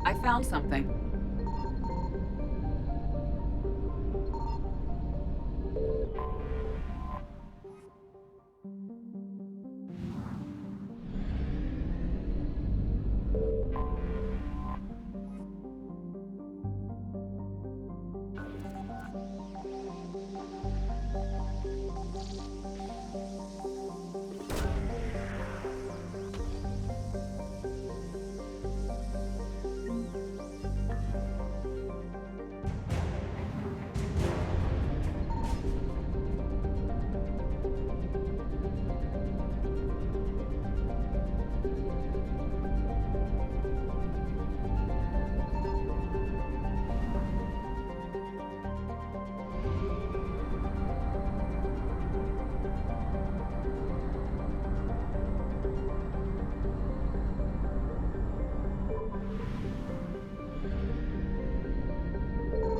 I found something.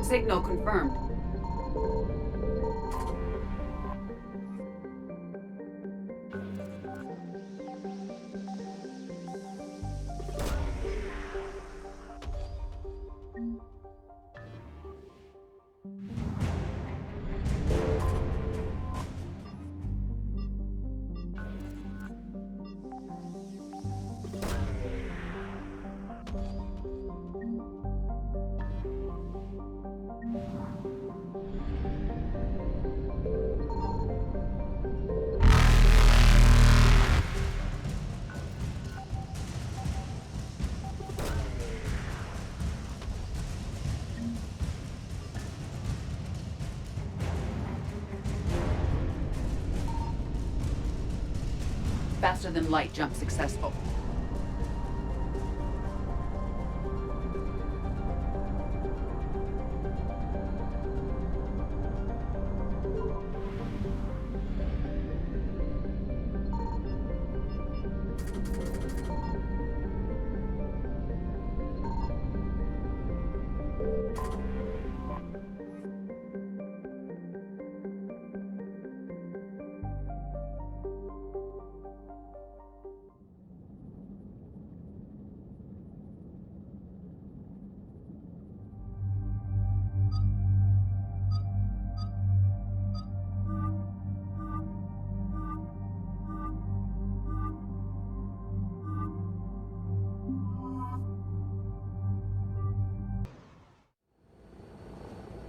Signal confirmed. Faster than light jump successful.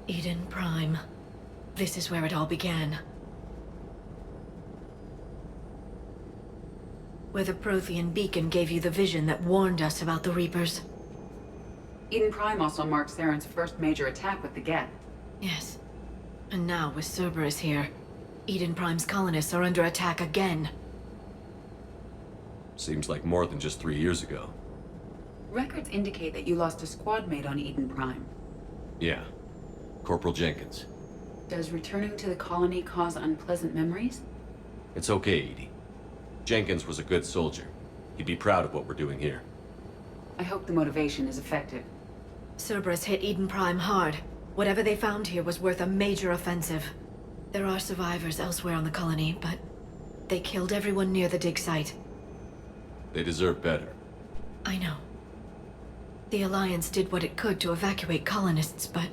Eden Prime. This is where it all began. Where the Prothean beacon gave you the vision that warned us about the Reapers. Eden Prime also marks Saren's first major attack with the Geth. Yes. And now, with Cerberus here, Eden Prime's colonists are under attack again. Seems like more than just 3 years ago. Records indicate that you lost a squad mate on Eden Prime. Yeah. Corporal Jenkins. Does returning to the colony cause unpleasant memories? It's okay, Edie. Jenkins was a good soldier. He'd be proud of what we're doing here. I hope the motivation is effective. Cerberus hit Eden Prime hard. Whatever they found here was worth a major offensive. There are survivors elsewhere on the colony, but they killed everyone near the dig site. They deserve better. I know. The Alliance did what it could to evacuate colonists, but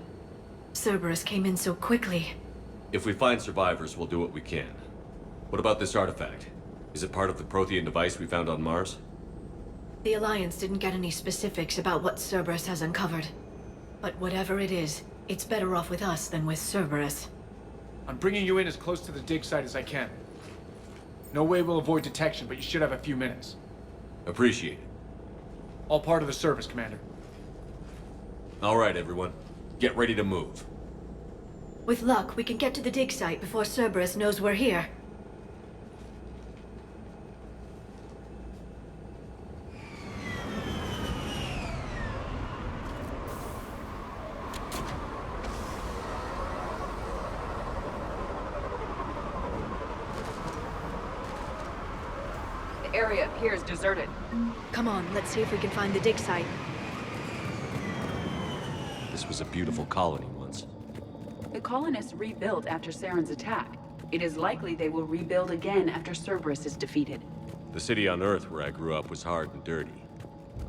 Cerberus came in so quickly. If we find survivors, we'll do what we can. What about this artifact? Is it part of the Prothean device we found on Mars? The Alliance didn't get any specifics about what Cerberus has uncovered. But whatever it is, it's better off with us than with Cerberus. I'm bringing you in as close to the dig site as I can. No way we'll avoid detection, but you should have a few minutes. Appreciate it. All part of the service, Commander. All right, everyone. Get ready to move. With luck, we can get to the dig site before Cerberus knows we're here. The area appears deserted. Come on, let's see if we can find the dig site. This was a beautiful colony once. The colonists rebuilt after Saren's attack. It is likely they will rebuild again after Cerberus is defeated. The city on Earth where I grew up was hard and dirty.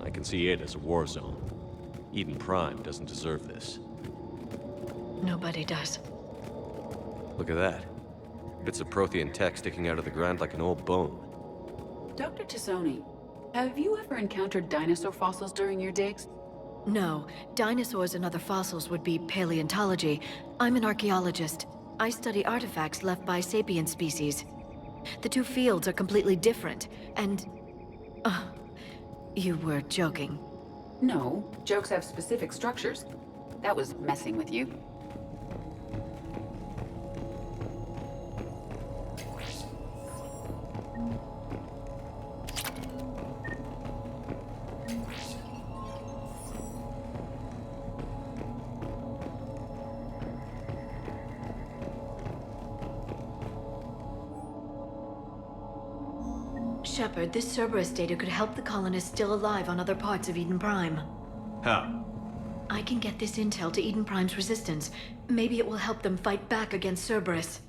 I can see it as a war zone. Eden Prime doesn't deserve this. Nobody does. Look at that. Bits of Prothean tech sticking out of the ground like an old bone. Dr. Tassoni, have you ever encountered dinosaur fossils during your digs? No, dinosaurs and other fossils would be paleontology. I'm an archaeologist. I study artifacts left by sapient species. The two fields are completely different, and... you were joking. No, jokes have specific structures. That was messing with you. Shepard, this Cerberus data could help the colonists still alive on other parts of Eden Prime. How? I can get this intel to Eden Prime's resistance. Maybe it will help them fight back against Cerberus.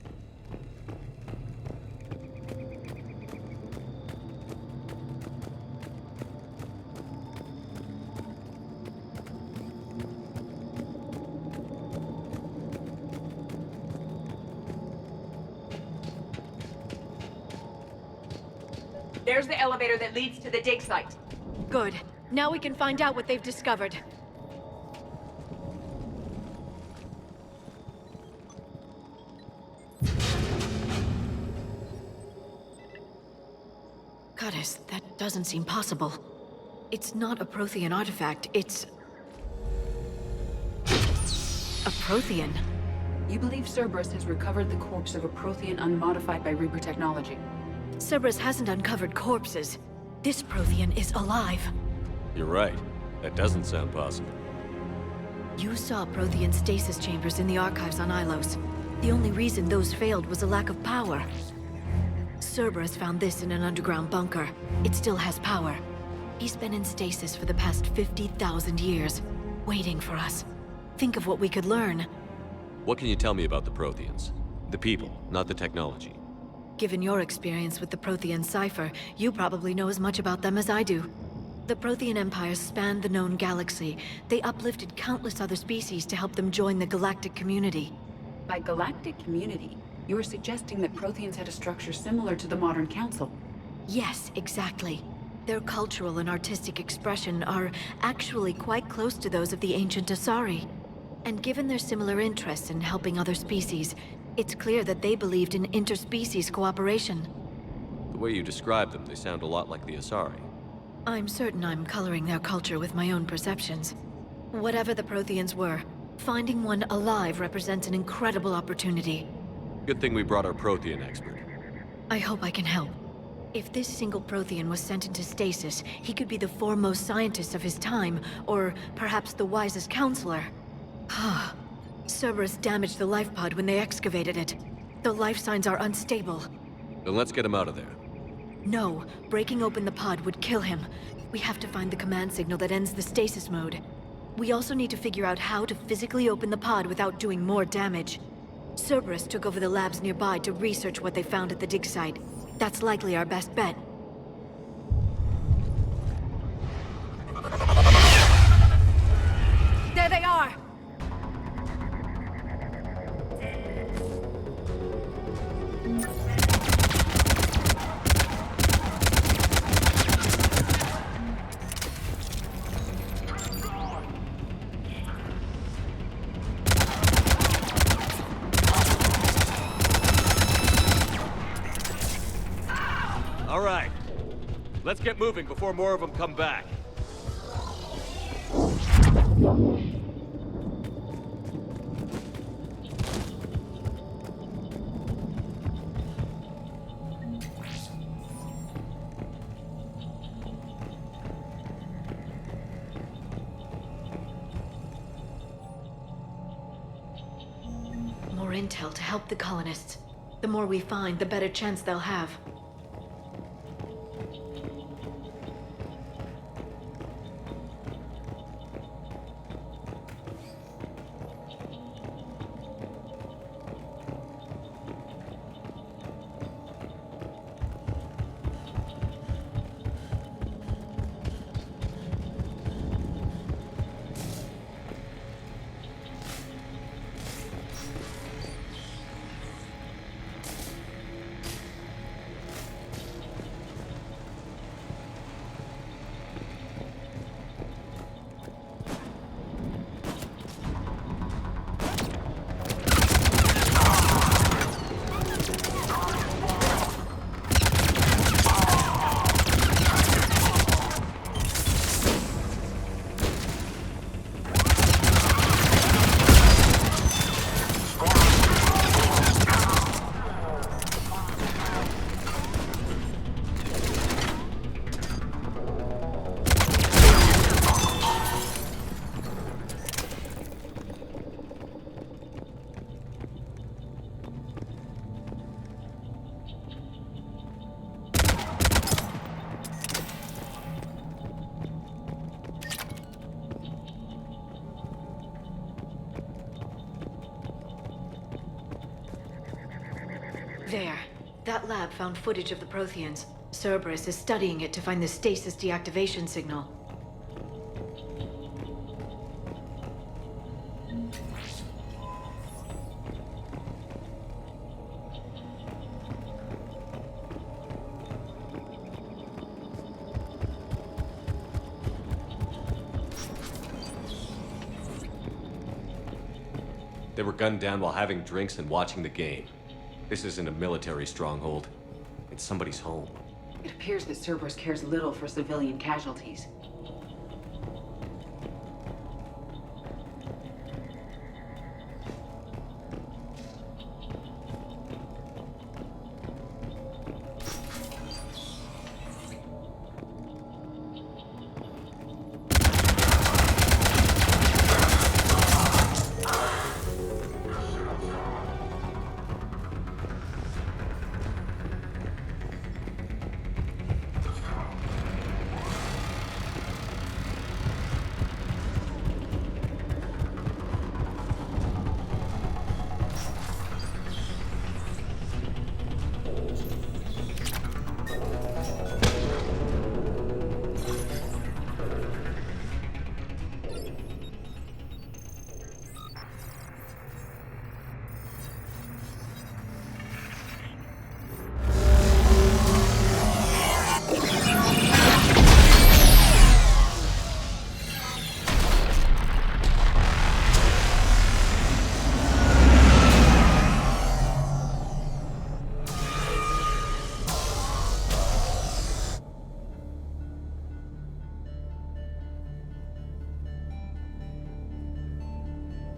There's the elevator that leads to the dig site. Good. Now we can find out what they've discovered. Goddess, that doesn't seem possible. It's not a Prothean artifact, it's... a Prothean. You believe Cerberus has recovered the corpse of a Prothean unmodified by Reaper technology. Cerberus hasn't uncovered corpses. This Prothean is alive. You're right. That doesn't sound possible. You saw Prothean stasis chambers in the archives on Ilos. The only reason those failed was a lack of power. Cerberus found this in an underground bunker. It still has power. He's been in stasis for the past 50,000 years, waiting for us. Think of what we could learn. What can you tell me about the Protheans? The people, not the technology. Given your experience with the Prothean cipher, you probably know as much about them as I do. The Prothean empires spanned the known galaxy. They uplifted countless other species to help them join the galactic community. By galactic community, you are suggesting that Protheans had a structure similar to the modern council. Yes, exactly. Their cultural and artistic expression are actually quite close to those of the ancient Asari. And given their similar interests in helping other species, it's clear that they believed in interspecies cooperation. The way you describe them, they sound a lot like the Asari. I'm certain I'm coloring their culture with my own perceptions. Whatever the Protheans were, finding one alive represents an incredible opportunity. Good thing we brought our Prothean expert. I hope I can help. If this single Prothean was sent into stasis, he could be the foremost scientist of his time, or perhaps the wisest counselor. Cerberus damaged the life pod when they excavated it. The life signs are unstable. Then let's get him out of there. No, breaking open the pod would kill him. We have to find the command signal that ends the stasis mode. We also need to figure out how to physically open the pod without doing more damage. Cerberus took over the labs nearby to research what they found at the dig site. That's likely our best bet. There they are! All right. Let's get moving before more of them come back. More intel to help the colonists. The more we find, the better chance they'll have. There. That lab found footage of the Protheans. Cerberus is studying it to find the stasis deactivation signal. They were gunned down while having drinks and watching the game. This isn't a military stronghold. It's somebody's home. It appears that Cerberus cares little for civilian casualties.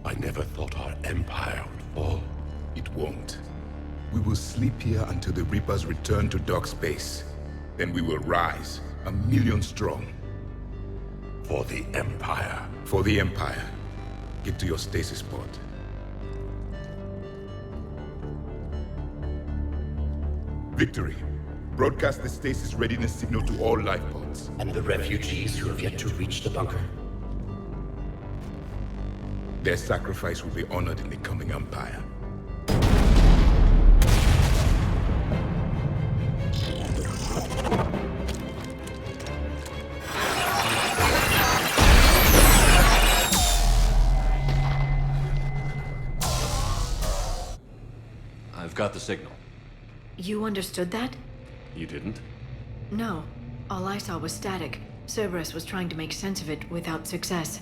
I never thought our empire would fall. It won't. We will sleep here until the Reapers return to dark space. Then we will rise, 1,000,000 strong. For the Empire. For the Empire. Get to your stasis pod. Victory. Broadcast the stasis readiness signal to all life pods. And the refugees who have yet to reach the bunker? Their sacrifice will be honored in the coming Empire. I've got the signal. You understood that? You didn't? No. All I saw was static. Cerberus was trying to make sense of it without success.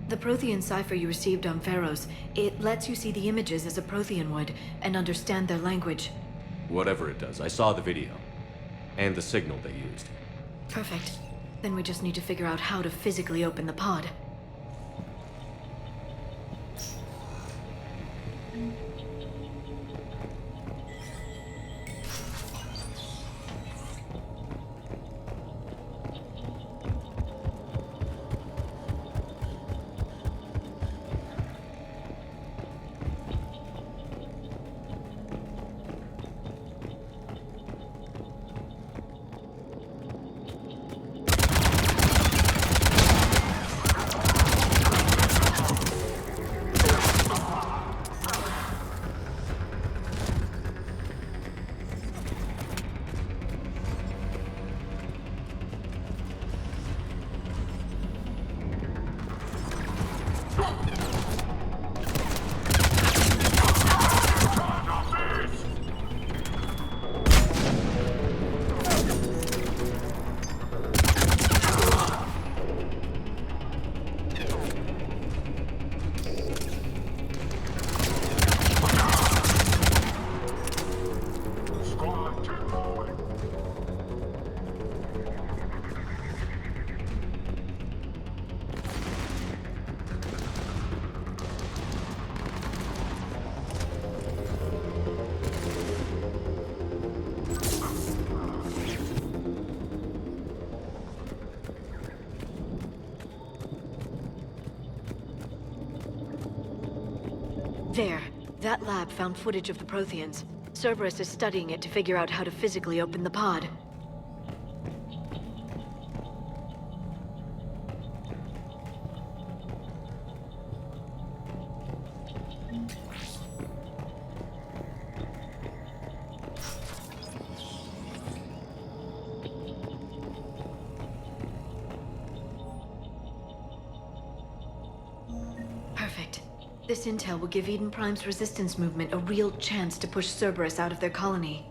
The Prothean cipher you received on Pharaohs, it lets you see the images as a Prothean would, and understand their language. Whatever it does, I saw the video. And the signal they used. Perfect. Then we just need to figure out how to physically open the pod. There. That lab found footage of the Protheans. Cerberus is studying it to figure out how to physically open the pod. This intel will give Eden Prime's resistance movement a real chance to push Cerberus out of their colony.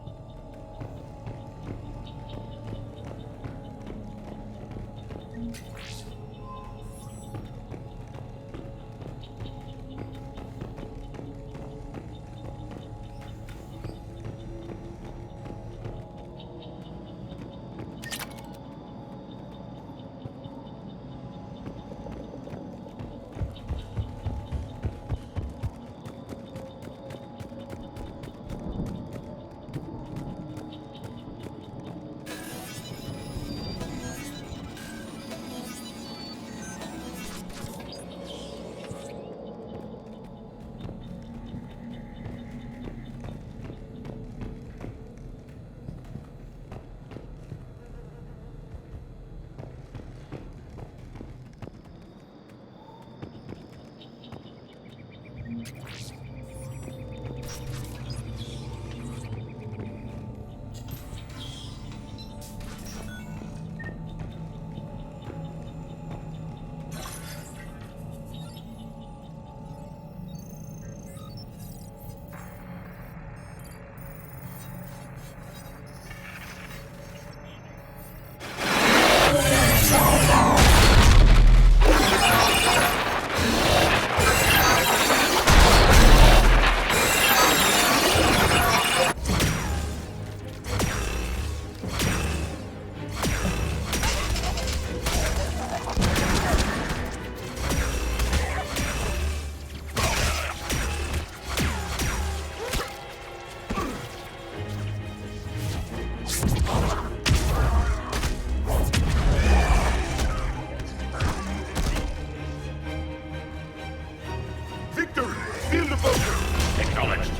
Acknowledged.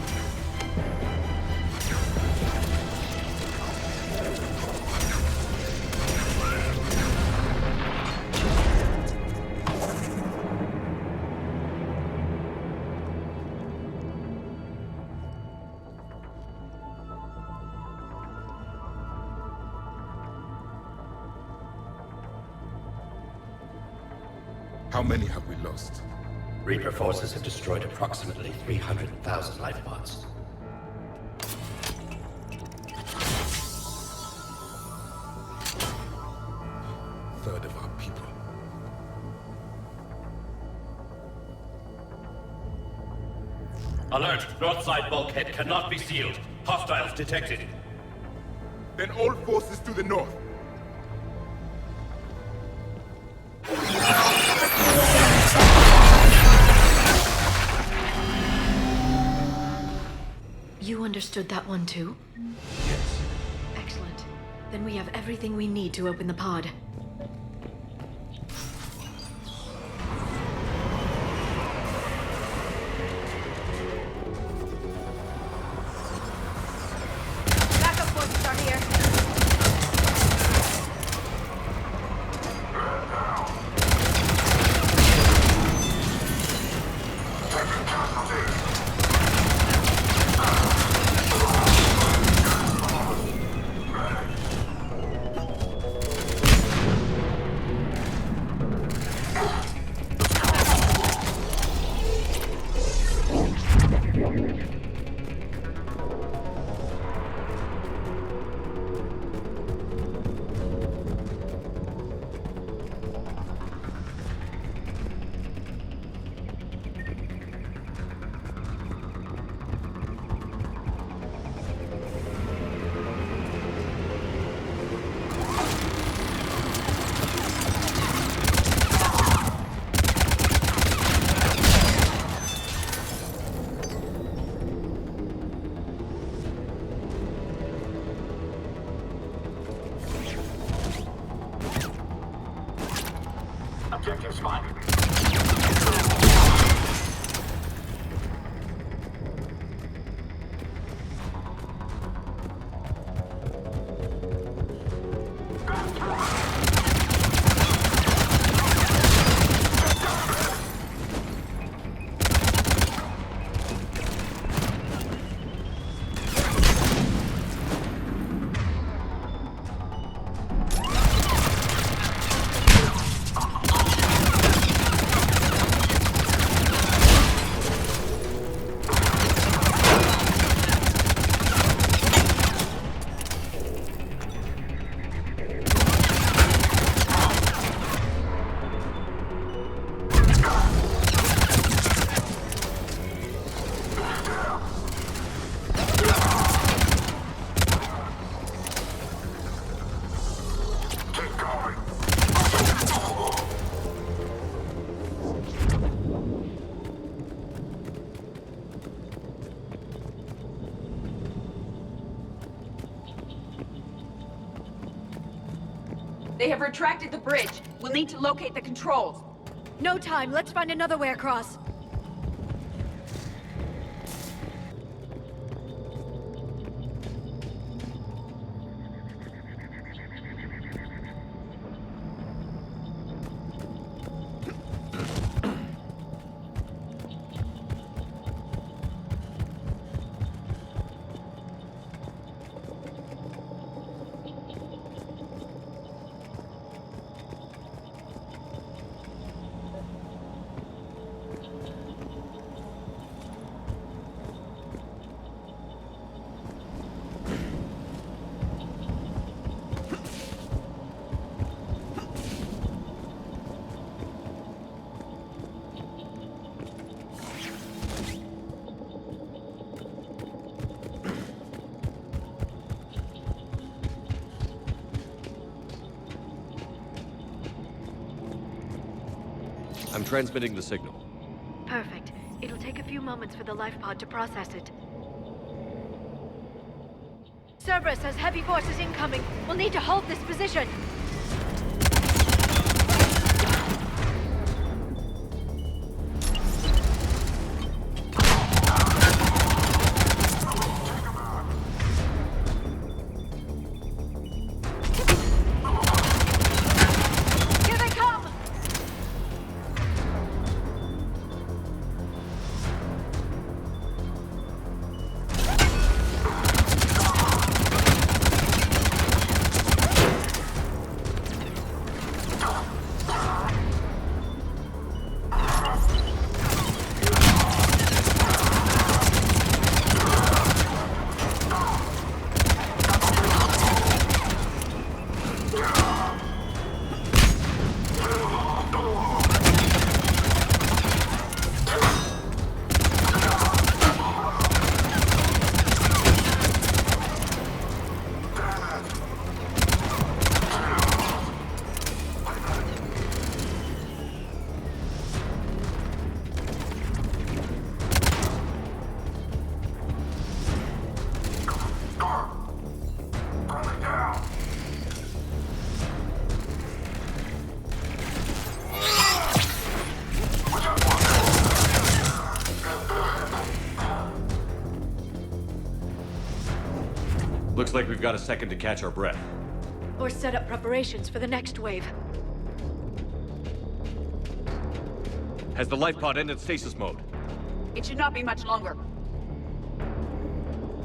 How many have we lost? Reaper forces have destroyed approximately 300,000 life pods. Third of our people. Alert! North side bulkhead cannot be sealed. Hostiles detected. Then all forces to the north. You understood that one too? Yes. Excellent. Then we have everything we need to open the pod. Backup forces are here. They have retracted the bridge. We'll need to locate the controls. No time. Let's find another way across. I'm transmitting the signal. Perfect. It'll take a few moments for the life pod to process it. Cerberus has heavy forces incoming. We'll need to hold this position. Here they come! Looks like we've got a second to catch our breath. Or set up preparations for the next wave. Has the life pod ended stasis mode? It should not be much longer.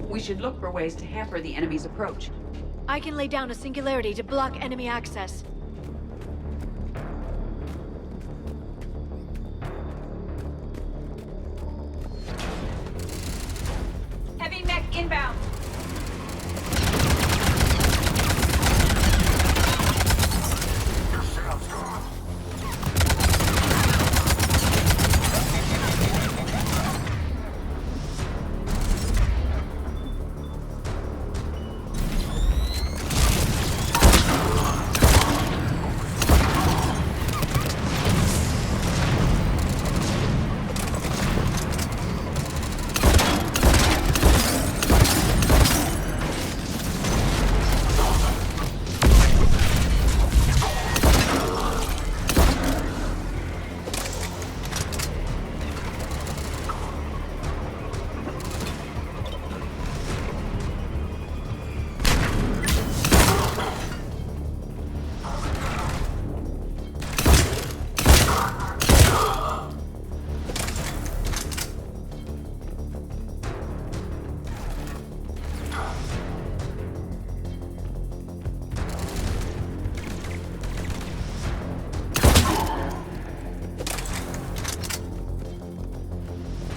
We should look for ways to hamper the enemy's approach. I can lay down a singularity to block enemy access. Heavy mech inbound.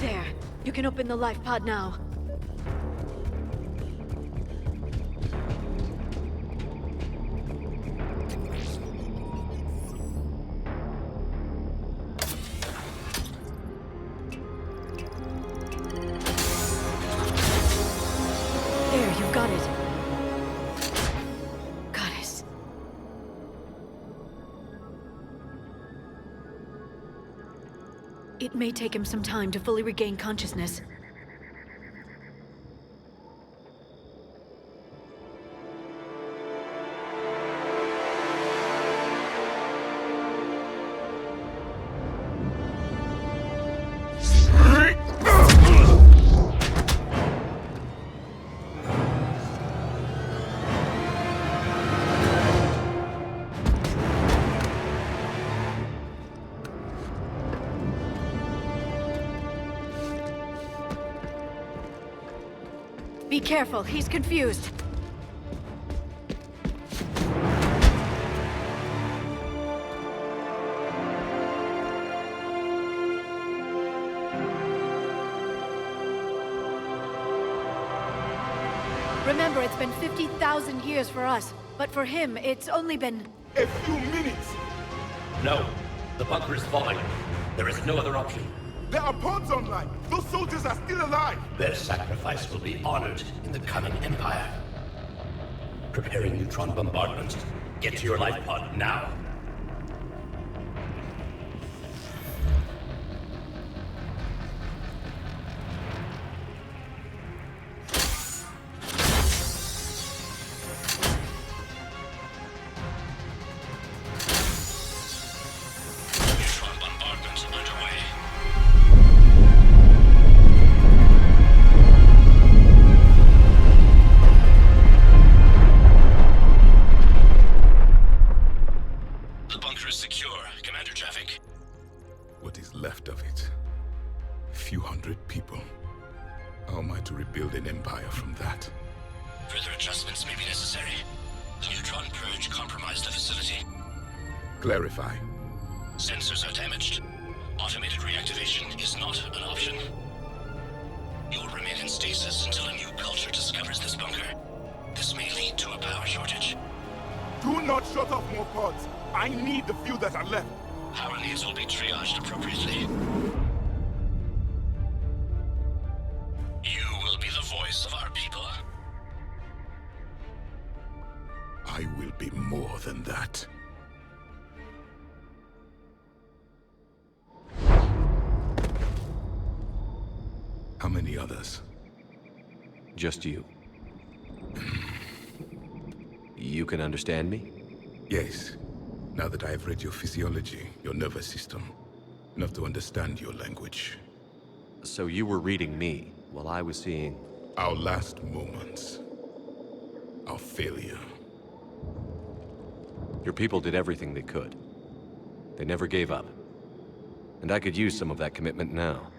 There. You can open the life pod now. There, you've got it. Goddess. It may take him some time to fully regain consciousness. Be careful, he's confused. Remember, it's been 50,000 years for us, but for him, it's only been... A few minutes! No. The bunker is falling. There is no other option. There are pods online! Those soldiers are still alive! Their sacrifice will be honored in the coming Empire. Preparing neutron bombardment. Get to your life pod now. Neutron bombardment underway. The bunker is secure. Commander Traffic. What is left of it? A few hundred people. How am I to rebuild an empire from that? Further adjustments may be necessary. The neutron purge compromised the facility. Clarify. Sensors are damaged. Automated reactivation is not an option. You'll remain in stasis until a new culture discovers this bunker. This may lead to a power shortage. Do not shut off more pods! I need the few that are left! Power needs will be triaged appropriately. You will be the voice of our people. I will be more than that. How many others? Just you. You can understand me? Yes. Now that I have read your physiology, your nervous system, enough to understand your language. So you were reading me, while I was seeing... Our last moments. Our failure. Your people did everything they could. They never gave up. And I could use some of that commitment now.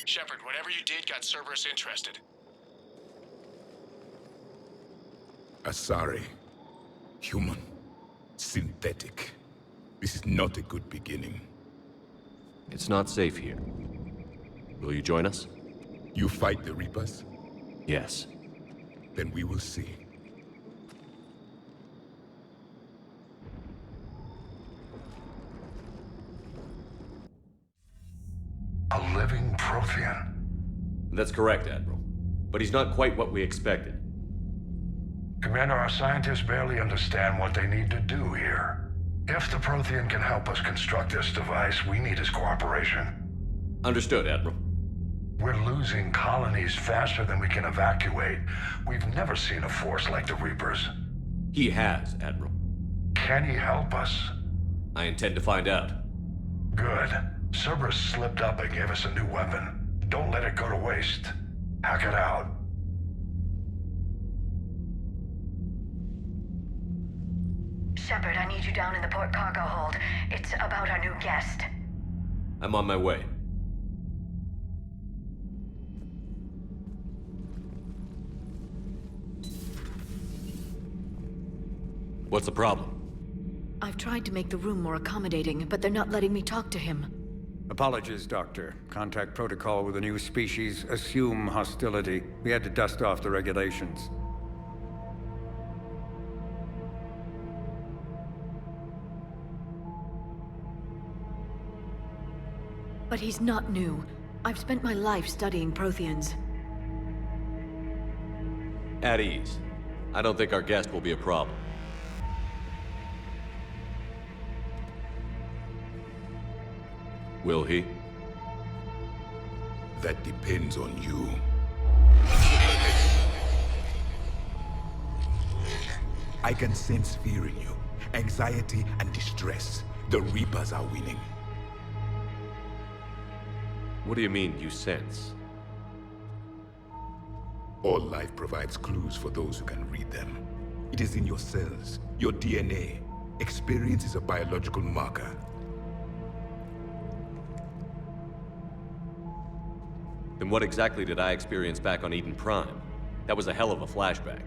Shepard, whatever you did got Cerberus interested. Asari. Human. Synthetic. This is not a good beginning. It's not safe here. Will you join us? You fight the Reapers? Yes. Then we will see. A living Prothean. That's correct, Admiral. But he's not quite what we expected. Commander, our scientists barely understand what they need to do here. If the Prothean can help us construct this device, we need his cooperation. Understood, Admiral. We're losing colonies faster than we can evacuate. We've never seen a force like the Reapers. He has, Admiral. Can he help us? I intend to find out. Good. Cerberus slipped up and gave us a new weapon. Don't let it go to waste. Hack it out. Shepard, I need you down in the port cargo hold. It's about our new guest. I'm on my way. What's the problem? I've tried to make the room more accommodating, but they're not letting me talk to him. Apologies, Doctor. Contact protocol with a new species. Assume hostility. We had to dust off the regulations. But he's not new. I've spent my life studying Protheans. At ease. I don't think our guest will be a problem. Will he? That depends on you. I can sense fear in you. Anxiety and distress. The Reapers are winning. What do you mean, you sense? All life provides clues for those who can read them. It is in your cells, your DNA. Experience is a biological marker. Then what exactly did I experience back on Eden Prime? That was a hell of a flashback.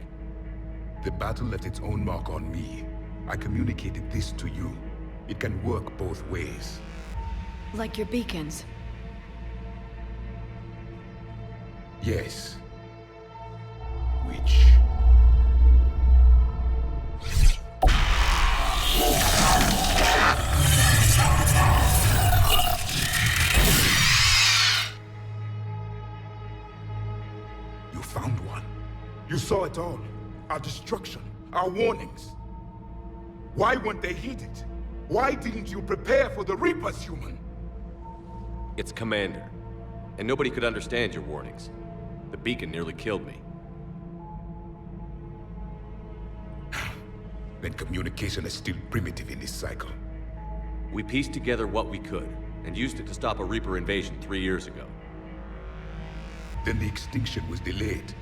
The battle left its own mark on me. I communicated this to you. It can work both ways. Like your beacons. Yes. Which... You found one. You saw it all. Our destruction, our warnings. Why weren't they heeded? Why didn't you prepare for the Reapers, human? It's Commander. And nobody could understand your warnings. The beacon nearly killed me. Then communication is still primitive in this cycle. We pieced together what we could, and used it to stop a Reaper invasion 3 years ago. Then the extinction was delayed.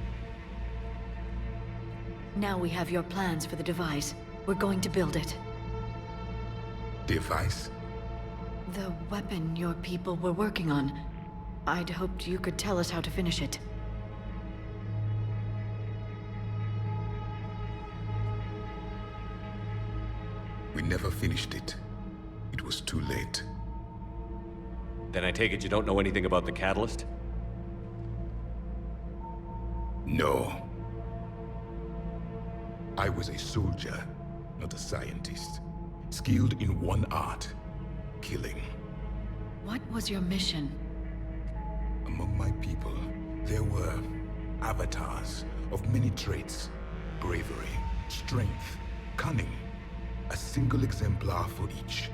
Now we have your plans for the device. We're going to build it. Device? The weapon your people were working on. I'd hoped you could tell us how to finish it. We never finished it. It was too late. Then I take it you don't know anything about the catalyst? No. I was a soldier, not a scientist. Skilled in one art, killing. What was your mission? Among my people, there were avatars of many traits. Bravery, strength, cunning. A single exemplar for each.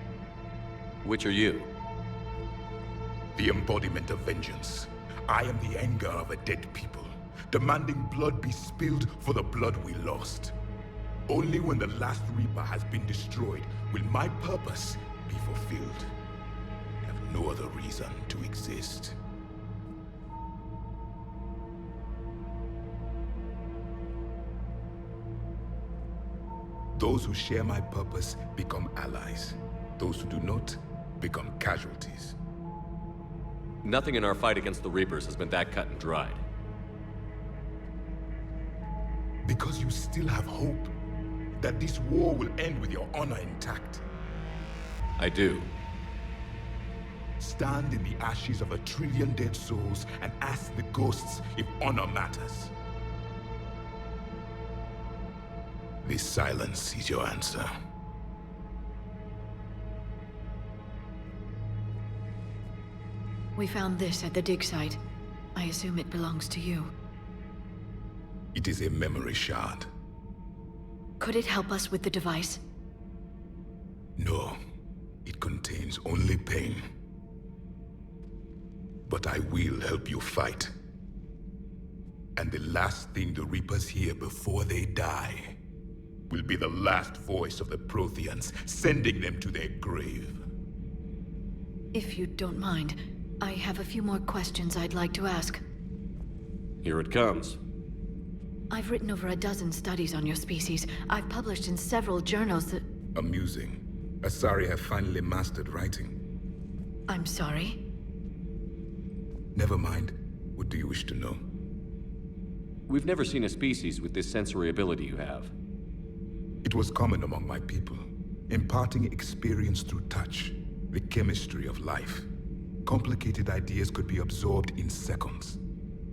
Which are you? The embodiment of vengeance. I am the anger of a dead people, demanding blood be spilled for the blood we lost. Only when the last Reaper has been destroyed will my purpose be fulfilled. I have no other reason to exist. Those who share my purpose become allies. Those who do not become casualties. Nothing in our fight against the Reapers has been that cut and dried. Because you still have hope that this war will end with your honor intact. I do. Stand in the ashes of 1 trillion dead souls and ask the ghosts if honor matters. This silence is your answer. We found this at the dig site. I assume it belongs to you. It is a memory shard. Could it help us with the device? No, it contains only pain. But I will help you fight. And the last thing the Reapers hear before they die will be the last voice of the Protheans, sending them to their grave. If you don't mind, I have a few more questions I'd like to ask. Here it comes. I've written over a dozen studies on your species. I've published in several journals that... Amusing. Asari have finally mastered writing. I'm sorry? Never mind. What do you wish to know? We've never seen a species with this sensory ability you have. It was common among my people, imparting experience through touch, the chemistry of life. Complicated ideas could be absorbed in seconds.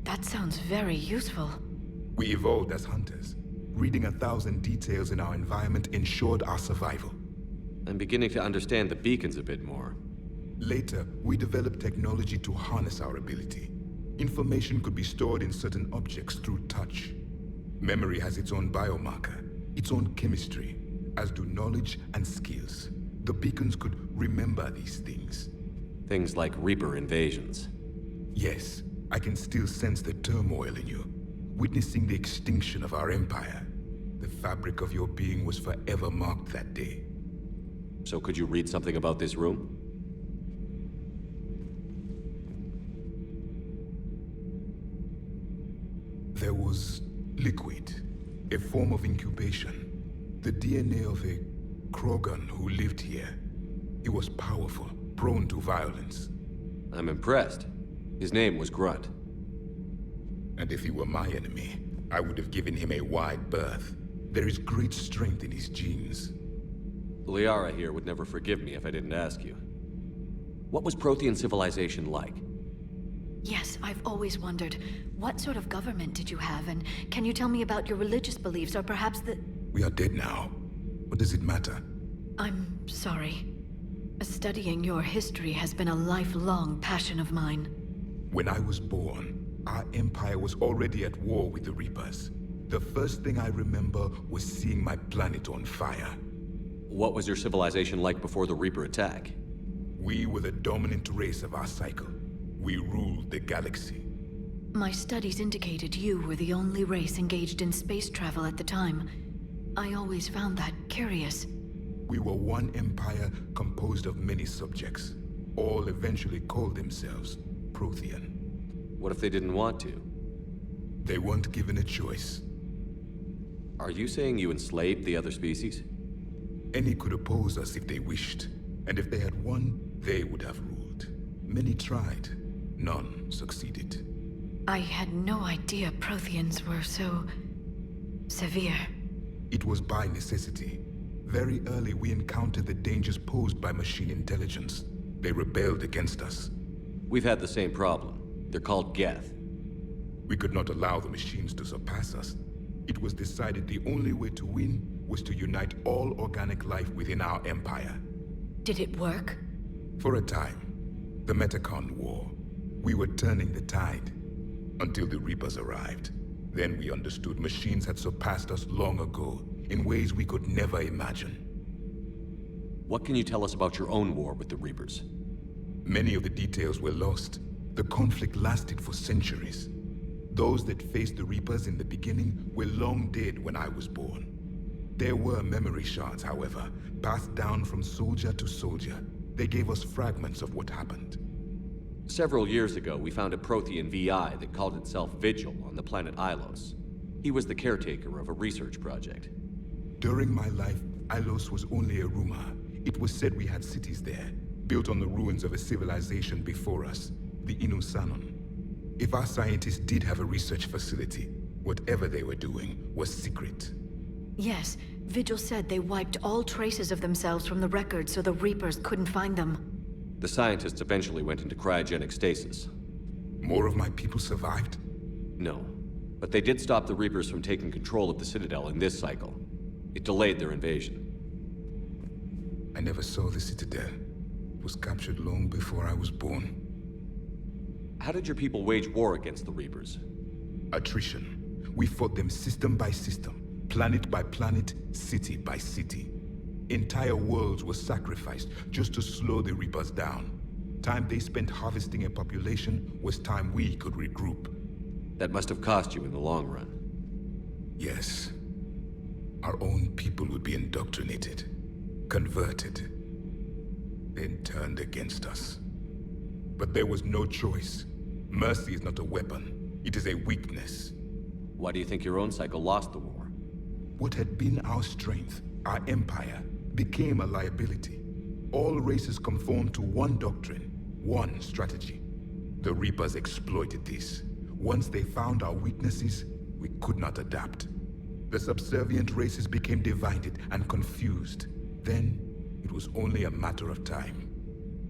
That sounds very useful. We evolved as hunters. Reading 1,000 details in our environment ensured our survival. I'm beginning to understand the beacons a bit more. Later, we developed technology to harness our ability. Information could be stored in certain objects through touch. Memory has its own biomarker, its own chemistry, as do knowledge and skills. The beacons could remember these things. Things like Reaper invasions. Yes, I can still sense the turmoil in you, witnessing the extinction of our empire. The fabric of your being was forever marked that day. So could you read something about this room? There was liquid, a form of incubation. The DNA of a Krogan who lived here. He was powerful, prone to violence. I'm impressed. His name was Grunt. And if he were my enemy, I would have given him a wide berth. There is great strength in his genes. Liara here would never forgive me if I didn't ask you. What was Prothean civilization like? Yes, I've always wondered, what sort of government did you have, and can you tell me about your religious beliefs, or perhaps the... We are dead now. What does it matter? I'm sorry. Studying your history has been a lifelong passion of mine. When I was born, our empire was already at war with the Reapers. The first thing I remember was seeing my planet on fire. What was your civilization like before the Reaper attack? We were the dominant race of our cycle. We ruled the galaxy. My studies indicated you were the only race engaged in space travel at the time. I always found that curious. We were one empire composed of many subjects. All eventually called themselves Prothean. What if they didn't want to? They weren't given a choice. Are you saying you enslaved the other species? Any could oppose us if they wished, and if they had won, they would have ruled. Many tried. None succeeded. I had no idea Protheans were so... severe. It was by necessity. Very early we encountered the dangers posed by machine intelligence. They rebelled against us. We've had the same problem. They're called Geth. We could not allow the machines to surpass us. It was decided the only way to win was to unite all organic life within our empire. Did it work? For a time. The Metacon War. We were turning the tide. Until the Reapers arrived. Then we understood machines had surpassed us long ago, in ways we could never imagine. What can you tell us about your own war with the Reapers? Many of the details were lost. The conflict lasted for centuries. Those that faced the Reapers in the beginning were long dead when I was born. There were memory shards, however, passed down from soldier to soldier. They gave us fragments of what happened. Several years ago, we found a Prothean VI that called itself Vigil on the planet Ilos. He was the caretaker of a research project. During my life, Ilos was only a rumor. It was said we had cities there, built on the ruins of a civilization before us, the Inusanon. If our scientists did have a research facility, whatever they were doing was secret. Yes, Vigil said they wiped all traces of themselves from the records so the Reapers couldn't find them. The scientists eventually went into cryogenic stasis. More of my people survived? No, but they did stop the Reapers from taking control of the Citadel in this cycle. It delayed their invasion. I never saw the Citadel. It was captured long before I was born. How did your people wage war against the Reapers? Attrition. We fought them system by system, planet by planet, city by city. Entire worlds were sacrificed just to slow the Reapers down. Time they spent harvesting a population was time we could regroup. That must have cost you in the long run. Yes. Our own people would be indoctrinated, converted, then turned against us. But there was no choice. Mercy is not a weapon. It is a weakness. Why do you think your own cycle lost the war? What had been our strength, our empire, became a liability. All races conformed to one doctrine, one strategy. The Reapers exploited this. Once they found our weaknesses, we could not adapt. The subservient races became divided and confused. Then, it was only a matter of time.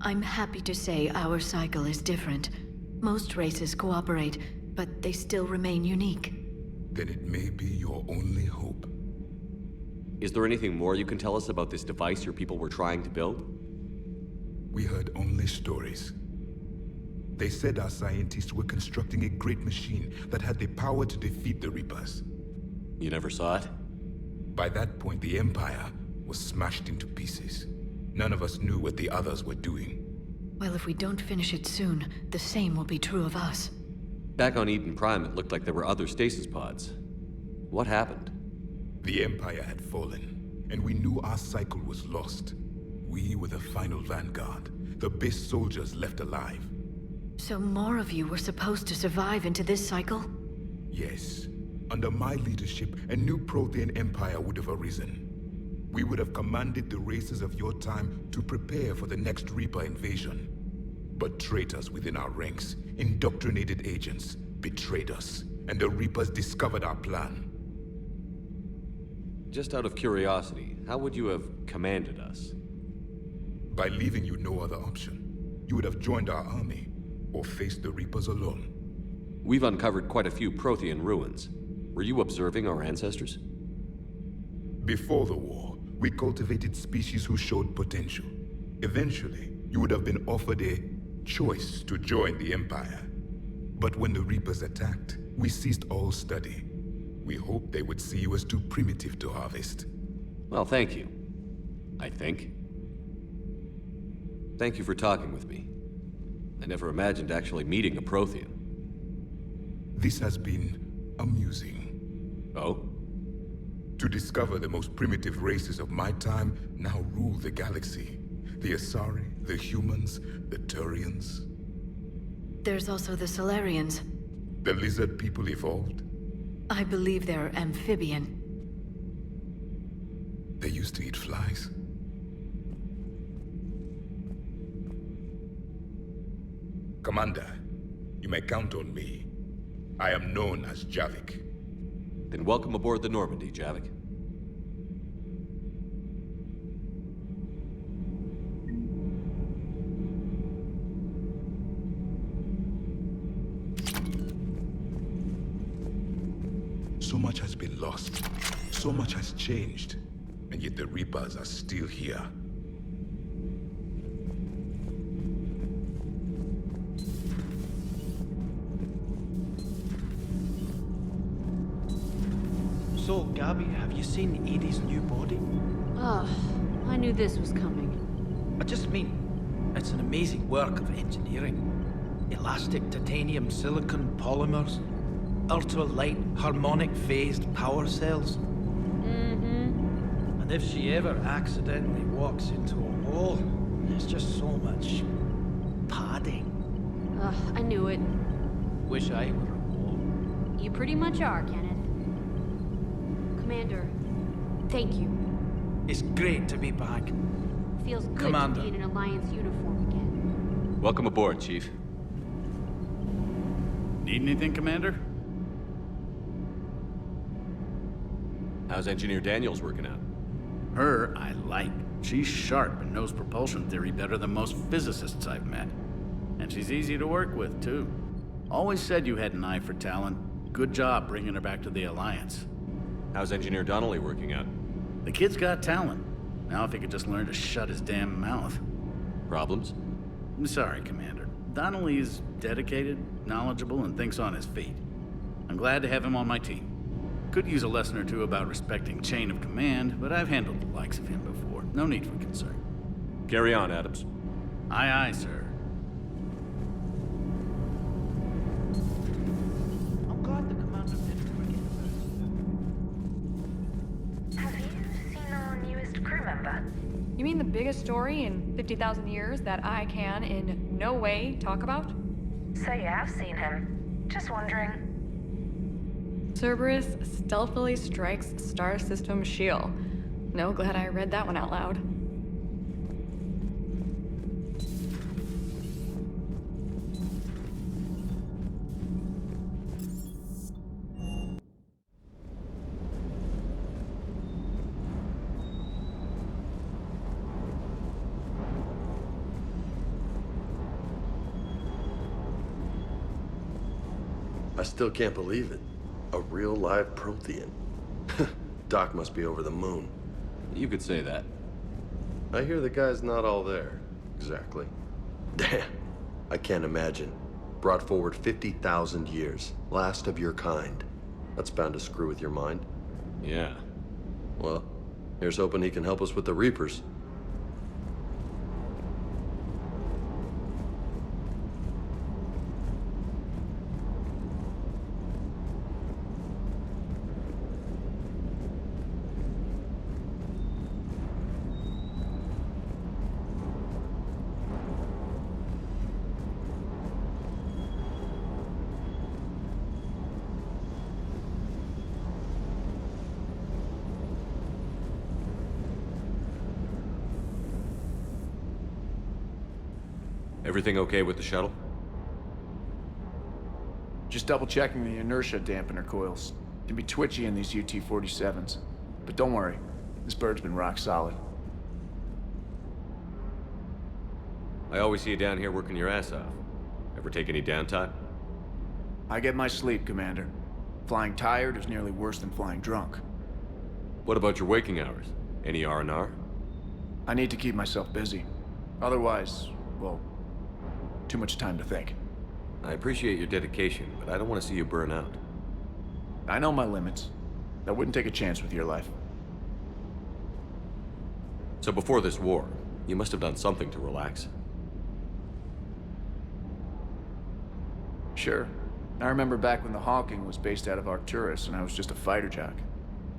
I'm happy to say our cycle is different. Most races cooperate, but they still remain unique. Then it may be your only hope. Is there anything more you can tell us about this device your people were trying to build? We heard only stories. They said our scientists were constructing a great machine that had the power to defeat the Reapers. You never saw it? By that point, the Empire was smashed into pieces. None of us knew what the others were doing. Well, if we don't finish it soon, the same will be true of us. Back on Eden Prime, it looked like there were other stasis pods. What happened? The Empire had fallen, and we knew our cycle was lost. We were the final vanguard, the best soldiers left alive. So more of you were supposed to survive into this cycle? Yes. Under my leadership, a new Prothean empire would have arisen. We would have commanded the races of your time to prepare for the next Reaper invasion. But traitors within our ranks, indoctrinated agents, betrayed us, and the Reapers discovered our plan. Just out of curiosity, how would you have commanded us? By leaving you no other option. You would have joined our army, or faced the Reapers alone. We've uncovered quite a few Prothean ruins. Were you observing our ancestors? Before the war, we cultivated species who showed potential. Eventually, you would have been offered a choice to join the Empire. But when the Reapers attacked, we ceased all study. We hoped they would see you as too primitive to harvest. Well, thank you. I think. Thank you for talking with me. I never imagined actually meeting a Prothean. This has been amusing. Oh? To discover the most primitive races of my time now rule the galaxy. The Asari, the humans, the Turians. There's also the Solarians. The lizard people evolved. I believe they're amphibian. They used to eat flies. Commander, you may count on me. I am known as Javik. Then welcome aboard the Normandy, Javik. So much has been lost. So much has changed. And yet the Reapers are still here. So, Gabby, have you seen Edie's new body? Oh, I knew this was coming. I just mean, it's an amazing work of engineering. Elastic titanium silicon polymers, ultra-light harmonic phased power cells. Mm-hmm. And if she ever accidentally walks into a wall, there's just so much padding. Ugh, I knew it. Wish I were a wall. You pretty much are, Kenneth. Commander, thank you. It's great to be back. Feels good Commander. to be in an Alliance uniform again. Welcome aboard, Chief. Need anything, Commander? How's Engineer Daniels working out? Her, I like. She's sharp and knows propulsion theory better than most physicists I've met. And she's easy to work with, too. Always said you had an eye for talent. Good job bringing her back to the Alliance. How's Engineer Donnelly working out? The kid's got talent. Now if he could just learn to shut his damn mouth. Problems? I'm sorry, Commander. Donnelly is dedicated, knowledgeable, and thinks on his feet. I'm glad to have him on my team. Could use a lesson or two about respecting chain of command, but I've handled the likes of him before. No need for concern. Carry on, Adams. Aye, aye, sir. I'm glad the commander didn't forget about Have you seen our newest crew member? You mean the biggest story in 50,000 years that I can in no way talk about? So you have seen him. Just wondering. Cerberus stealthily strikes Star System shield. No, glad I read that one out loud. I still can't believe it. A real live Prothean. Doc must be over the moon. You could say that. I hear the guy's not all there. Exactly. Damn. I can't imagine. Brought forward 50,000 years. Last of your kind. That's bound to screw with your mind. Yeah. Well, here's hoping he can help us with the Reapers. Everything okay with the shuttle? Just double checking the inertia dampener coils. Can be twitchy in these UT-47s. But don't worry, this bird's been rock solid. I always see you down here working your ass off. Ever take any downtime? I get my sleep, Commander. Flying tired is nearly worse than flying drunk. What about your waking hours? Any R&R? I need to keep myself busy. Otherwise, well, too much time to think. I appreciate your dedication, but I don't want to see you burn out. I know my limits. I wouldn't take a chance with your life. So before this war, you must have done something to relax. Sure. I remember back when the Hawking was based out of Arcturus and I was just a fighter jock.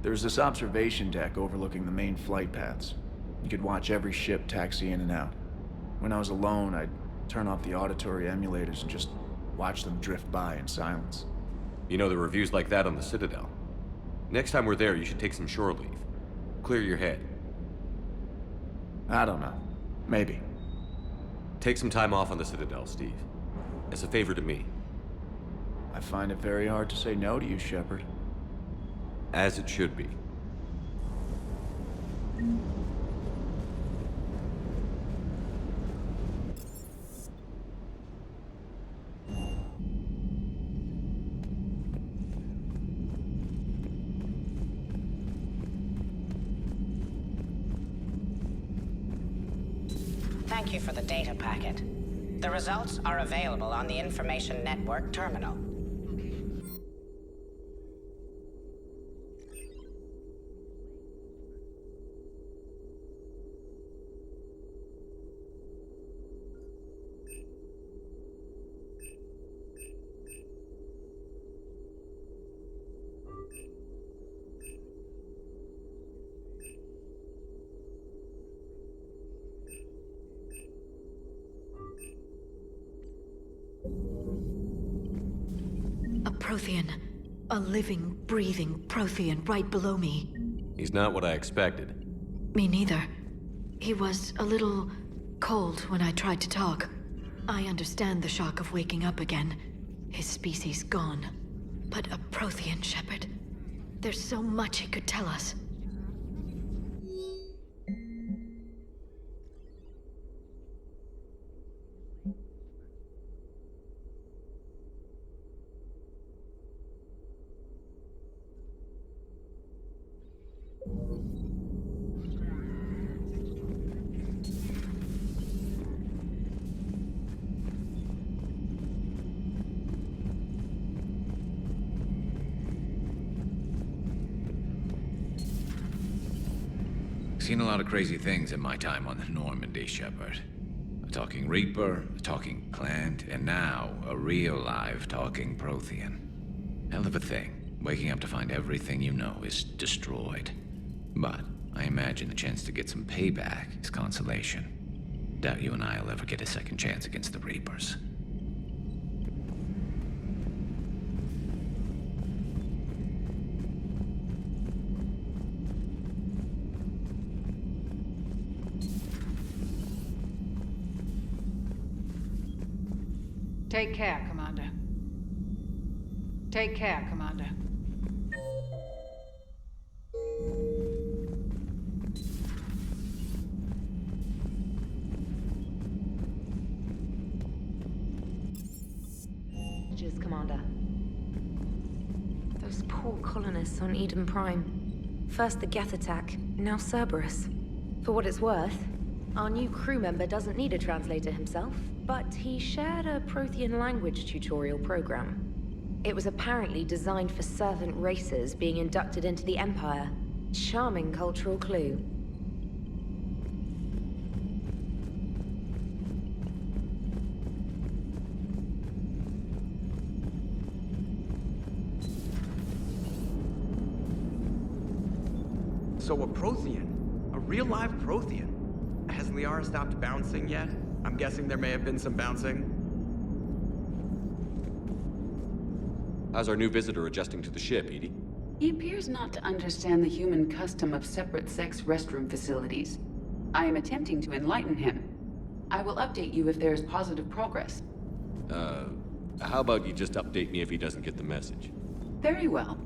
There was this observation deck overlooking the main flight paths. You could watch every ship taxi in and out. When I was alone, I'd turn off the auditory emulators and just watch them drift by in silence. You know, there are reviews like that on the Citadel. Next time we're there, you should take some shore leave. Clear your head. I don't know. Maybe. Take some time off on the Citadel, Steve. As a favor to me. I find it very hard to say no to you, Shepard. As it should be. Thank you for the data packet. The results are available on the Information Network terminal. A Prothean. A living, breathing Prothean right below me. He's not what I expected. Me neither. He was a little cold when I tried to talk. I understand the shock of waking up again. His species gone. But a Prothean, Shepard. There's so much it could tell us. Seen a lot of crazy things in my time on the Normandy, Shepard. A talking Reaper, a talking plant, and now a real live talking Prothean. Hell of a thing, waking up to find everything you know is destroyed. But I imagine the chance to get some payback is consolation. Doubt you and I will ever get a second chance against the Reapers. Take care, Commander. Take care, Commander. Commander. Those poor colonists on Eden Prime. First the Geth attack, now Cerberus. For what it's worth, our new crew member doesn't need a translator himself, but he shared a Prothean language tutorial program. It was apparently designed for servant races being inducted into the Empire. Charming cultural clue. So a Prothean? A real live Prothean? Has Liara stopped bouncing yet? I'm guessing there may have been some bouncing. How's our new visitor adjusting to the ship, EDI? He appears not to understand the human custom of separate-sex restroom facilities. I am attempting to enlighten him. I will update you if there is positive progress. How about you just update me if he doesn't get the message? Very well.